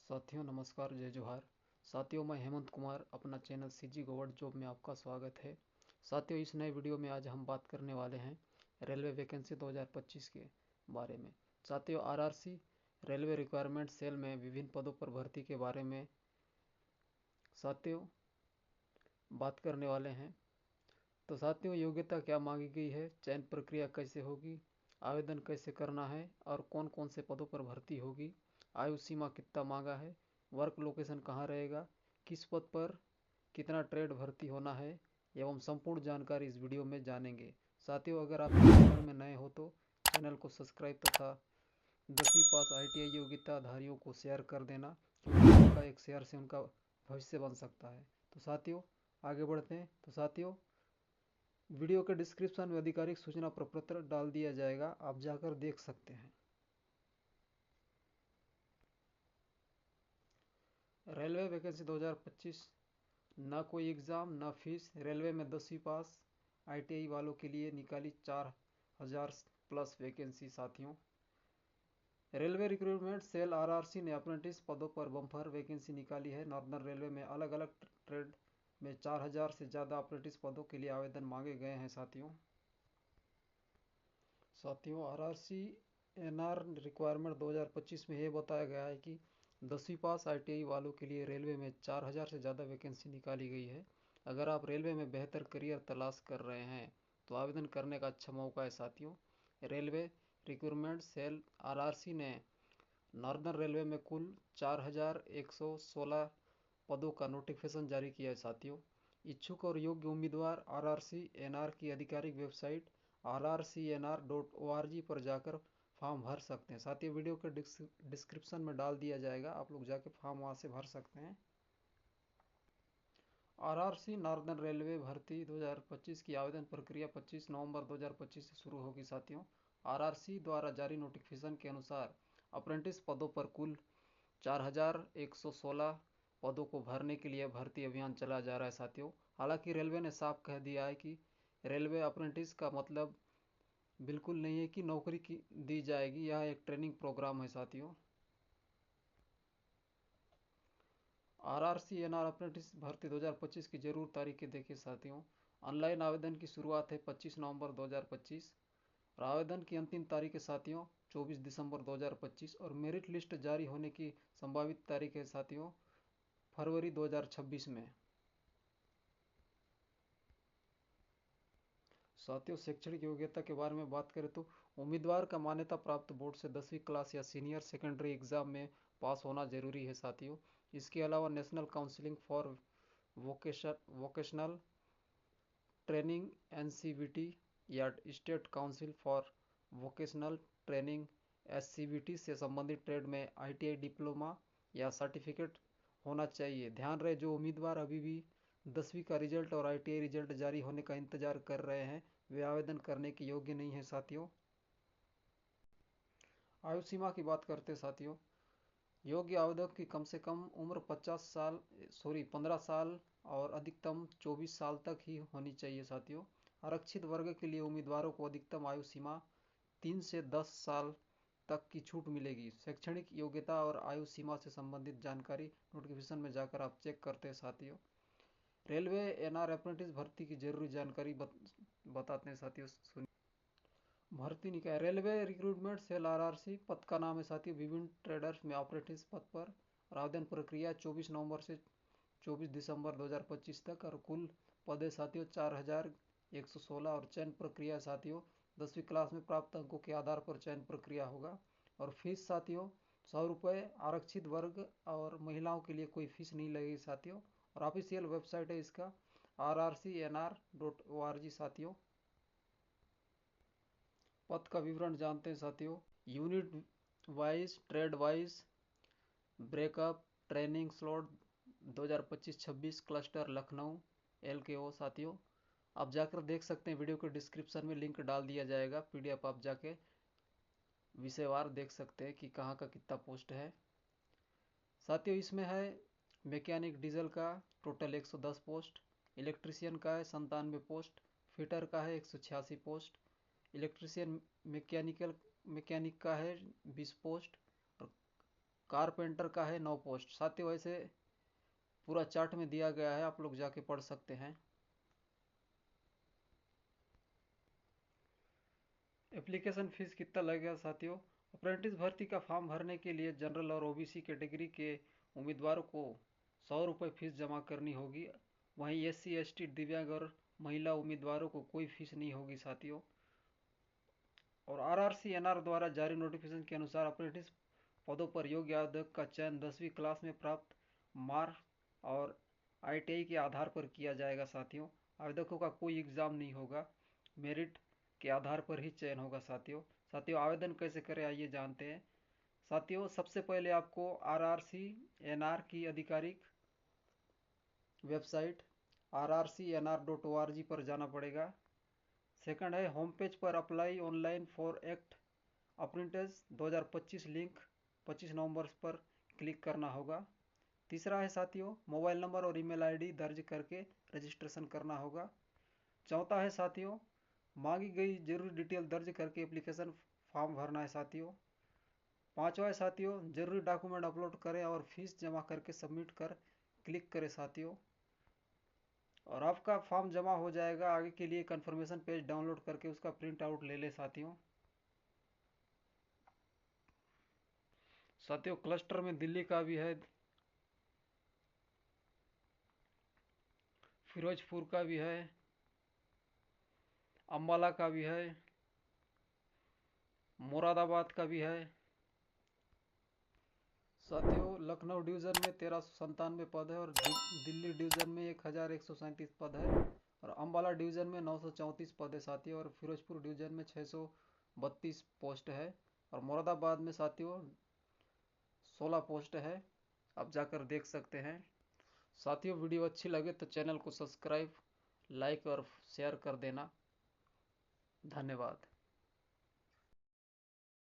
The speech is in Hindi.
साथियों नमस्कार, जय जोहार। साथियों मैं हेमंत कुमार, अपना चैनल सीजी गवर्नमेंट जॉब में आपका स्वागत है। साथियों इस नए वीडियो में आज हम बात करने वाले हैं रेलवे वैकेंसी 2025 के बारे में। साथियों आरआरसी रेलवे रिक्वायरमेंट सेल में विभिन्न पदों पर भर्ती के बारे में साथियों बात करने वाले हैं। तो साथियों योग्यता क्या मांगी गई है, चयन प्रक्रिया कैसे होगी, आवेदन कैसे करना है और कौन कौन से पदों पर भर्ती होगी, आयु सीमा कितना मांगा है, वर्क लोकेशन कहाँ रहेगा, किस पद पर कितना ट्रेड भर्ती होना है एवं संपूर्ण जानकारी इस वीडियो में जानेंगे। साथियों अगर आप इस चैनल में नए हो तो चैनल को सब्सक्राइब तथा 10वीं पास ITI योग्यताधारियों को शेयर कर देना, क्योंकि उनका एक शेयर से उनका भविष्य बन सकता है। तो साथियों आगे बढ़ते हैं। तो साथियों वीडियो के डिस्क्रिप्शन में आधिकारिक सूचना प्रपत्र डाल दिया जाएगा, आप जाकर देख सकते हैं। रेलवे वैकेंसी 2025, ना कोई एग्ज़ाम ना फीस, रेलवे में 10वीं पास ITI वालों के लिए निकाली 4000 प्लस वैकेंसी। साथियों रेलवे रिक्रूटमेंट सेल RRC ने अप्रेंटिस पदों पर बम्पर वैकेंसी निकाली है। नॉर्दर्न रेलवे में अलग अलग ट्रेड में 4000 से ज़्यादा अप्रेंटिस पदों के लिए आवेदन मांगे गए हैं। साथियों RRC NR रिक्वायरमेंट 2025 में यह बताया गया है कि 10वीं पास ITI वालों के लिए रेलवे में 4000 से ज़्यादा वैकेंसी निकाली गई है। अगर आप रेलवे में बेहतर करियर तलाश कर रहे हैं तो आवेदन करने का अच्छा मौका है। साथियों रेलवे रिक्रूटमेंट सेल RRC ने नॉर्दर्न रेलवे में कुल 4116 पदों का नोटिफिकेशन जारी किया है। साथियों इच्छुक और योग्य उम्मीदवार RRC NR की आधिकारिक वेबसाइट rrcnr.org पर जाकर फॉर्म भर सकते हैं। साथियों वीडियो के डिस्क्रिप्शन में डाल दिया जाएगा, आप लोग जाके फॉर्म वहाँ से भर सकते हैं। RRC नॉर्दर्न रेलवे भर्ती 2025 की आवेदन प्रक्रिया 25 नवंबर 2025 से शुरू होगी। साथियों RRC द्वारा जारी नोटिफिकेशन के अनुसार अप्रेंटिस पदों पर कुल 4116 पदों को भरने के लिए भर्ती अभियान चलाया जा रहा है। साथियों हालांकि रेलवे ने साफ कह दिया है कि रेलवे अप्रेंटिस का मतलब बिल्कुल नहीं है कि नौकरी की दी जाएगी, यह एक ट्रेनिंग प्रोग्राम है। साथियों RRC NR अप्रेंटिस भर्ती 2025 की जरूर तारीखें देखिए। साथियों ऑनलाइन आवेदन की शुरुआत है 25 नवंबर 2025 और आवेदन की अंतिम तारीख है साथियों 24 दिसंबर 2025 और मेरिट लिस्ट जारी होने की संभावित तारीख है साथियों फरवरी 2026 में। साथियों शैक्षणिक योग्यता के बारे में बात करें तो उम्मीदवार का मान्यता प्राप्त बोर्ड से 10वीं क्लास या सीनियर सेकेंडरी एग्जाम में पास होना जरूरी है। साथियों इसके अलावा national counselling for vocational training NCVT या state council for vocational training SCVT से संबंधित ट्रेड में ITI डिप्लोमा या सर्टिफिकेट होना चाहिए। ध्यान रहे जो उम्मीदवार अभी भी 10वीं का रिजल्ट और ITI रिजल्ट जारी होने का इंतजार कर रहे हैं वे आवेदन करने के योग्य नहीं है। साथियों आयु सीमा की बात करते हैं। साथियों योग्य आवेदक की कम से कम उम्र 15 साल और अधिकतम 24 साल तक ही होनी चाहिए। साथियों आरक्षित वर्ग के लिए उम्मीदवारों को अधिकतम आयु सीमा 3 से 10 साल तक की छूट मिलेगी। शैक्षणिक योग्यता और आयु सीमा से संबंधित जानकारी नोटिफिकेशन में जाकर आप चेक करते हैं। साथियों रेलवे NR अप्रेंटिस भर्ती की जरूरी जानकारी बताते हैं। साथियों सुनिए। भर्ती निकाय रेलवे रिक्रूटमेंट सेल RRC पद का नाम है। साथियों विभिन्न ट्रेडर्स में अप्रेंटिस पद पर आवेदन प्रक्रिया 24 नवंबर से 24 दिसंबर 2025 तक और कुल पद है साथियों 4116 और चयन प्रक्रिया साथियों 10वीं क्लास में प्राप्त अंकों के आधार पर चयन प्रक्रिया होगा और फीस साथियों 100 रुपये आरक्षित वर्ग और महिलाओं के लिए कोई फीस नहीं लगेगी। साथियों और ऑफिशियल वेबसाइट है इसका rrcnr.org। साथियों पद का विवरण जानते हैं। साथियों unit wise trade wise breakup training slot 2025-26 cluster Lucknow LKO। साथियों आप जाकर देख सकते हैं, वीडियो के डिस्क्रिप्शन में लिंक डाल दिया जाएगा, PDF आप जाके विषयवार देख सकते हैं कि कहाँ का कितना पोस्ट है। साथियों इसमें है मैकेनिक डीजल का टोटल 110 पोस्ट, इलेक्ट्रीशियन का है 97 पोस्ट, फिटर का है 186 पोस्ट, इलेक्ट्रीशियन मैकेनिक का है 20 पोस्ट और कारपेंटर का है 9 पोस्ट। साथियों ऐसे पूरा चार्ट में दिया गया है, आप लोग जाके पढ़ सकते हैं। एप्लीकेशन फीस कितना लगेगा साथियों? अप्रेंटिस भर्ती का फॉर्म भरने के लिए जनरल और ओबीसी कैटेगरी के उम्मीदवारों को 100 रुपये फीस जमा करनी होगी। वहीं एससी एसटी दिव्यांग और महिला उम्मीदवारों को कोई फीस नहीं होगी साथियों। और आरआरसी एनआर द्वारा जारी नोटिफिकेशन के अनुसार अप्रेंटिस पदों पर योग्य आवेदक का चयन 10वीं क्लास में प्राप्त मार्क्स और आईटीआई के आधार पर किया जाएगा साथियों। आवेदकों का कोई एग्ज़ाम नहीं होगा, मेरिट के आधार पर ही चयन होगा साथियों। साथियों आवेदन कैसे करें आइए जानते हैं। साथियों सबसे पहले आपको आरआरसी एनआर की आधिकारिक वेबसाइट rrcnr.org पर जाना पड़ेगा। सेकंड है होम पेज पर apply online for act apprentice 2025 link 25 नवंबर पर क्लिक करना होगा। तीसरा है साथियों मोबाइल नंबर और ईमेल आईडी दर्ज करके रजिस्ट्रेशन करना होगा। चौथा है साथियों मांगी गई जरूरी डिटेल दर्ज करके एप्लीकेशन फॉर्म भरना है साथियों। पांचवा है साथियों जरूरी डॉक्यूमेंट अपलोड करें और फीस जमा करके सबमिट कर क्लिक करें साथियों। और आपका फॉर्म जमा हो जाएगा। आगे के लिए कंफर्मेशन पेज डाउनलोड करके उसका प्रिंट आउट ले ले साथियों। साथियों क्लस्टर में दिल्ली का भी है, फिरोजपुर का भी है, अम्बाला का भी है, मुरादाबाद का भी है। साथियों लखनऊ डिवीज़न में 1397 पद है और दिल्ली डिवीज़न में 1137 पद है और अम्बाला डिवीज़न में 934 पद है साथियों। और फिरोजपुर डिवीज़न में 632 पोस्ट है और मुरादाबाद में साथियों 16 पोस्ट है। आप जाकर देख सकते हैं। साथियों वीडियो अच्छी लगे तो चैनल को सब्सक्राइब, लाइक और शेयर कर देना। धन्यवाद।